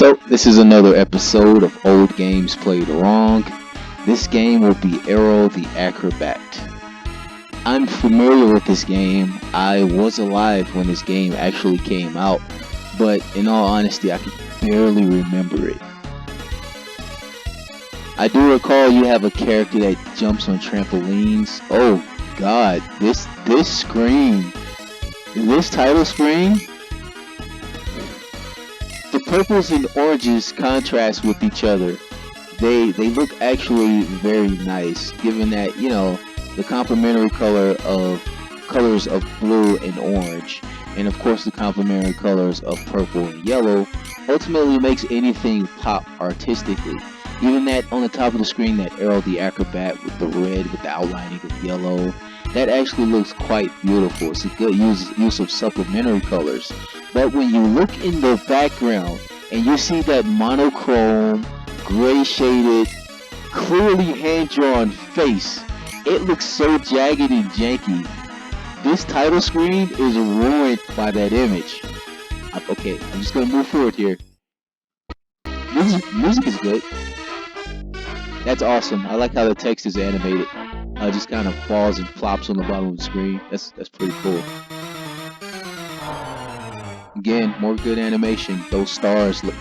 So, this is another episode of Old Games Played Wrong. This game will be Aero the Acrobat. I'm familiar with this game. I was alive when this game actually came out, but in all honesty, I can barely remember it. I do recall you have a character that jumps on trampolines. Oh god, this screen, this title screen, the purples and oranges contrast with each other. They look actually very nice, given that, you know, the complementary colors of blue and orange, and of course the complementary colors of purple and yellow, ultimately makes anything pop artistically. Even that on the top of the screen, that Aero the Acrobat with the red with the outlining of yellow, that actually looks quite beautiful. It's a good use of supplementary colors. But when you look in the background and you see that monochrome, gray shaded, clearly hand-drawn face, it looks so jagged and janky. This title screen is ruined by that image. Okay, I'm just gonna move forward here. Music is good. That's awesome. I like how the text is animated. It just kind of falls and flops on the bottom of the screen. That's pretty cool. Again, more good animation. Those stars look.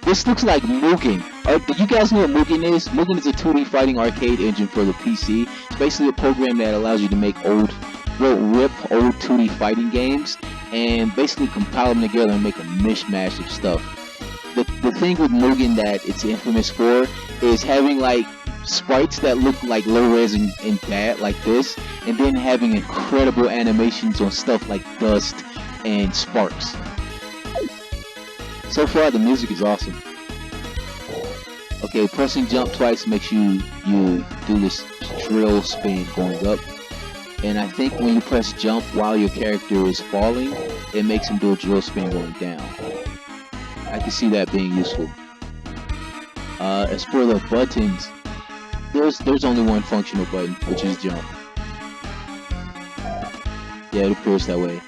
This looks like Mugen. Do you guys know what Mugen is? Mugen is a 2D fighting arcade engine for the PC. It's basically a program that allows you to make rip old 2D fighting games and basically compile them together and make a mishmash of stuff. The thing with Mugen that it's infamous for is having like sprites that look like low res and bad like this, and then having incredible animations on stuff like dust and sparks. So far the music is awesome. Okay, pressing jump twice makes you do this drill spin going up, and I think when you press jump while your character is falling, it makes him do a drill spin going down. I can see that being useful. As for the buttons, there's only one functional button, which is jump. Yeah, it appears that way.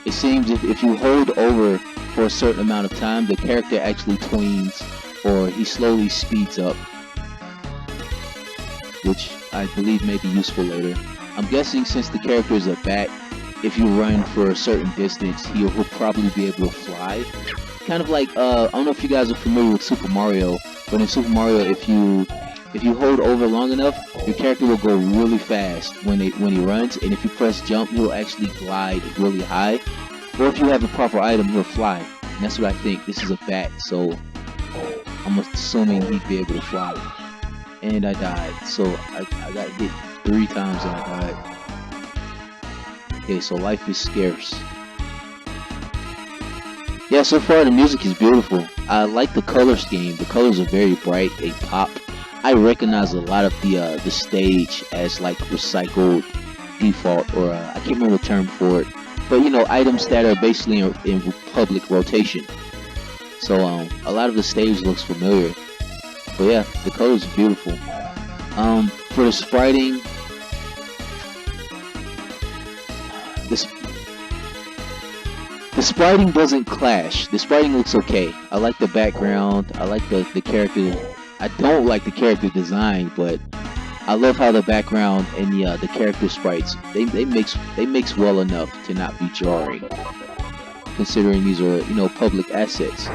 It seems if you hold over for a certain amount of time, the character actually tweens, or he slowly speeds up, which I believe may be useful later. I'm guessing since the character is a bat, if you run for a certain distance, he'll probably be able to fly. Kind of like, I don't know if you guys are familiar with Super Mario, but in Super Mario, if you hold over long enough, your character will go really fast when he runs, and if you press jump, he'll actually glide really high. Or if you have the proper item, he'll fly. And that's what I think. This is a bat, so I'm assuming he'd be able to fly. And I died, so I got hit 3 times and I died. Okay, so life is scarce. Yeah, so far the music is beautiful. I like the color scheme. The colors are very bright. They pop. I recognize a lot of the stage as like recycled default, or I can't remember the term for it. But you know, items that are basically in public rotation. So a lot of the stage looks familiar. But yeah, the colors are beautiful. For the spriting, the spriting doesn't clash. The spriting looks okay. I like the background. I like the character. I don't like the character design, but I love how the background and the character sprites they mix well enough to not be jarring, considering these are, you know, public assets.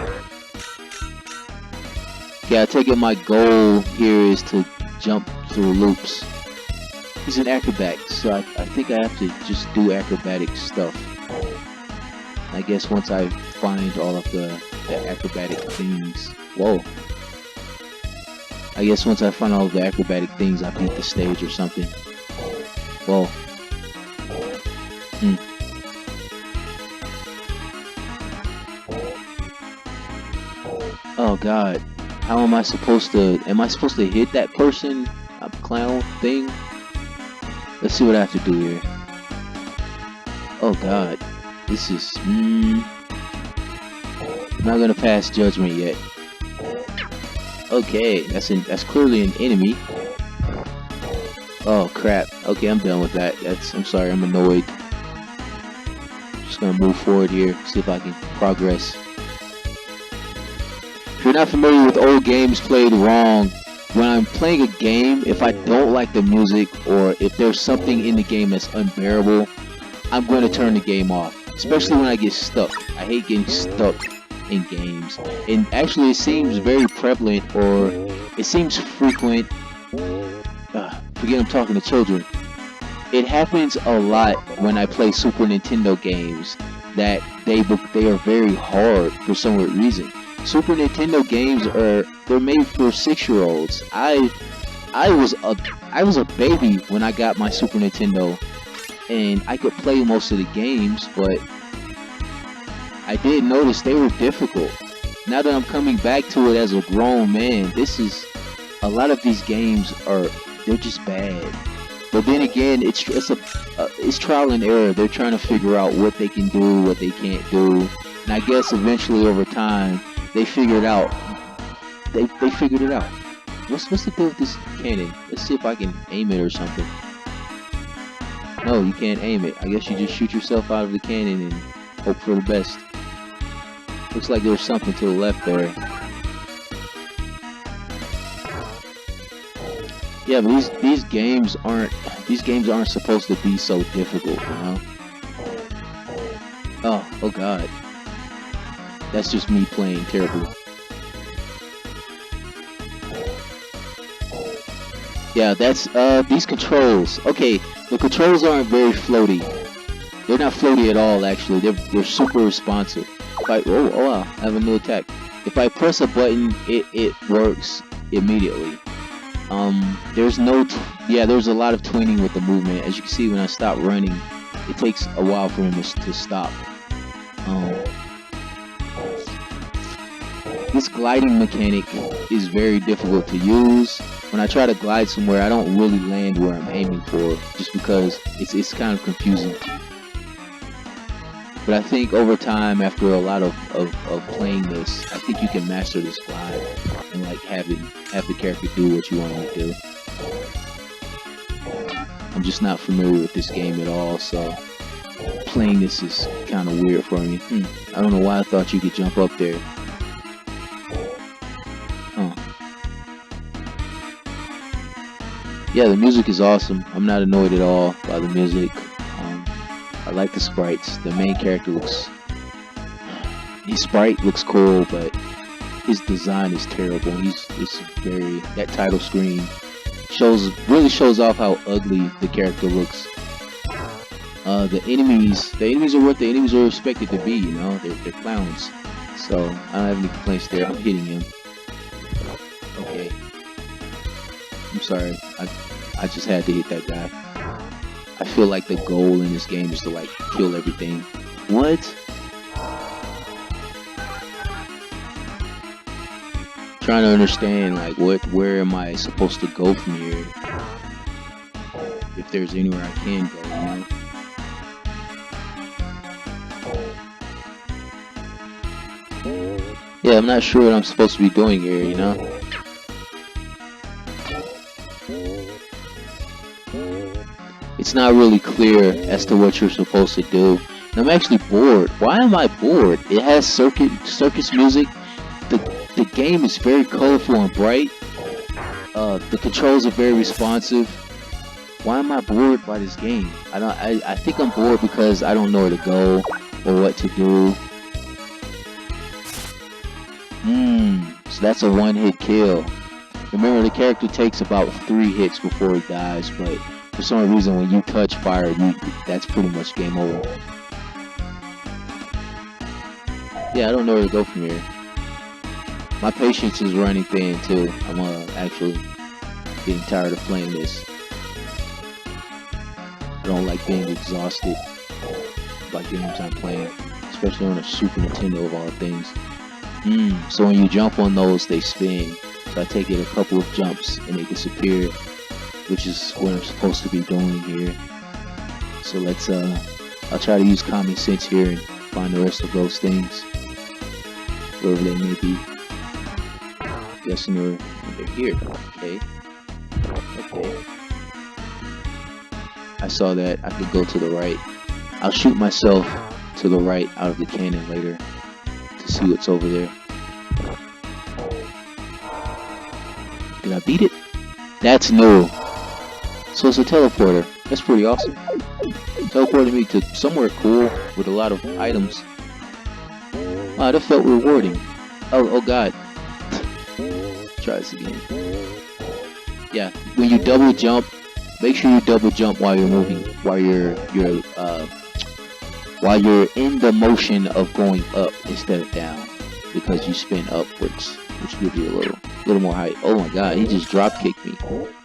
Yeah, I take it my goal here is to jump through loops. He's an acrobat, so I think I have to just do acrobatic stuff. I guess once I find all of the acrobatic things. Whoa. I guess once I find all of the acrobatic things, I beat the stage or something. Whoa. Oh god. How am I supposed to hit that person? A clown thing? Let's see what I have to do here. Oh god. This is not gonna pass judgment yet. Okay, that's clearly an enemy. Oh crap. Okay, I'm done with that. I'm sorry, I'm annoyed. Just gonna move forward here, see if I can progress. If you're not familiar with old games played wrong, when I'm playing a game, if I don't like the music or if there's something in the game that's unbearable, I'm going to turn the game off. Especially when I get stuck. I hate getting stuck in games. And actually it seems very prevalent, or it seems frequent. Forget I'm talking to children. It happens a lot when I play Super Nintendo games that they are very hard for some reason. Super Nintendo games they're made for 6-year-olds. I was a baby when I got my Super Nintendo, and I could play most of the games, but I did notice they were difficult. Now that I'm coming back to it as a grown man, a lot of these games they're just bad. But then again, it's trial and error. They're trying to figure out what they can do, what they can't do, and I guess eventually over time they figured out. They figured it out. What's the deal with this cannon? Let's see if I can aim it or something. No, you can't aim it. I guess you just shoot yourself out of the cannon and hope for the best. Looks like there's something to the left there. Yeah, but these games aren't supposed to be so difficult, you know? Oh god. That's just me playing terribly. Yeah, that's these controls. Okay, the controls aren't very floaty. They're not floaty at all, actually. They're super responsive. Oh wow, I have a new attack. If I press a button, it works immediately. There's a lot of tweening with the movement. As you can see, when I stop running, it takes a while for him to stop. This gliding mechanic is very difficult to use. When I try to glide somewhere, I don't really land where I'm aiming for, just because it's kind of confusing. But I think over time, after a lot of playing this, I think you can master this glide and like have the character do what you want him to do. I'm just not familiar with this game at all, so playing this is kind of weird for me. I don't know why I thought you could jump up there. Yeah, the music is awesome. I'm not annoyed at all by the music. I like the sprites. The main character his sprite looks cool, but his design is terrible. That title screen really shows off how ugly the character looks. The enemies are what the enemies are expected to be, you know? They're clowns. So I don't have any complaints there. I'm hitting him. Okay. I'm sorry. I just had to hit that guy. I feel like the goal in this game is to like kill everything. What? Trying to understand like where am I supposed to go from here? If there's anywhere I can go, you know? Yeah, I'm not sure what I'm supposed to be doing here, you know? It's not really clear as to what you're supposed to do. And I'm actually bored. Why am I bored? It has circus music. The game is very colorful and bright. The controls are very responsive. Why am I bored by this game? I think I'm bored because I don't know where to go or what to do. So that's a one-hit kill. Remember, the character takes about 3 hits before he dies, but for some reason when you touch fire, that's pretty much game over. Yeah, I don't know where to go from here. My patience is running thin too. I'm actually getting tired of playing this. I don't like being exhausted by games I'm playing, especially on a Super Nintendo of all things. So when you jump on those, they spin. So I take it a couple of jumps and they disappear, which is what I'm supposed to be doing here. So let's I'll try to use common sense here and find the rest of those things, wherever they may be. Guessing they're here. Okay. I saw that. I could go to the right. I'll shoot myself to the right out of the cannon later to see what's over there. Did I beat it? That's new. So it's a teleporter. That's pretty awesome. Teleported me to somewhere cool with a lot of items. Wow, that felt rewarding. Oh god. Try this again. Yeah, when you double jump, make sure you double jump while you're moving, while you're in the motion of going up instead of down, because you spin upwards, which gives you a little more height. Oh my god, he just drop kicked me.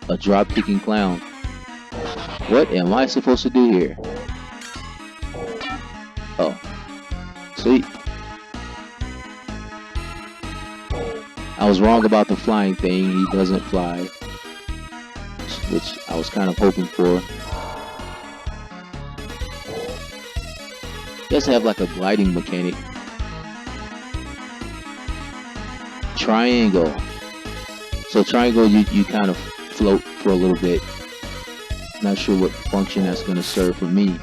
A drop kicking clown. What am I supposed to do here? Oh, sweet. I was wrong about the flying thing. He doesn't fly, which I was kind of hoping for. He does have like a gliding mechanic. Triangle. So triangle, you kind of float for a little bit. Not sure what function that's going to serve for me.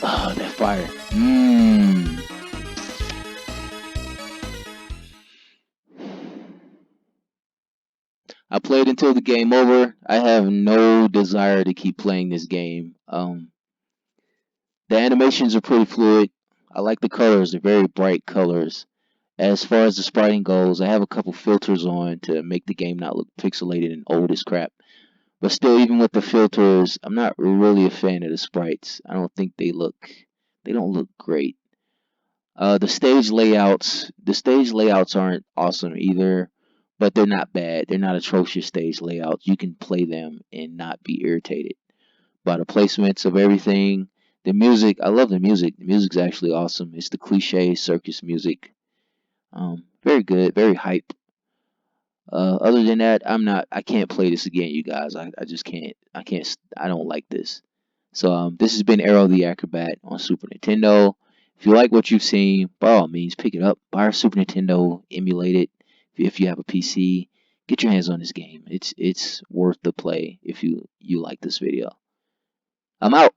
Oh, that fire. I played until the game over. I have no desire to keep playing this game. The animations are pretty fluid. I like the colors. They're very bright colors. As far as the spriting goes, I have a couple filters on to make the game not look pixelated and old as crap. But still, even with the filters, I'm not really a fan of the sprites. I don't think they don't look great. The stage layouts aren't awesome either, but they're not bad. They're not atrocious stage layouts. You can play them and not be irritated by the placements of everything. The music, I love the music. The music's actually awesome. It's the cliche circus music. Very good, very hype. Other than that, I can't play this again, you guys. I just can't. I don't like this. So, this has been Aero the Acrobat on Super Nintendo. If you like what you've seen, by all means, pick it up. Buy a Super Nintendo, emulate it. If you have a PC, get your hands on this game. It's worth the play if you like this video. I'm out.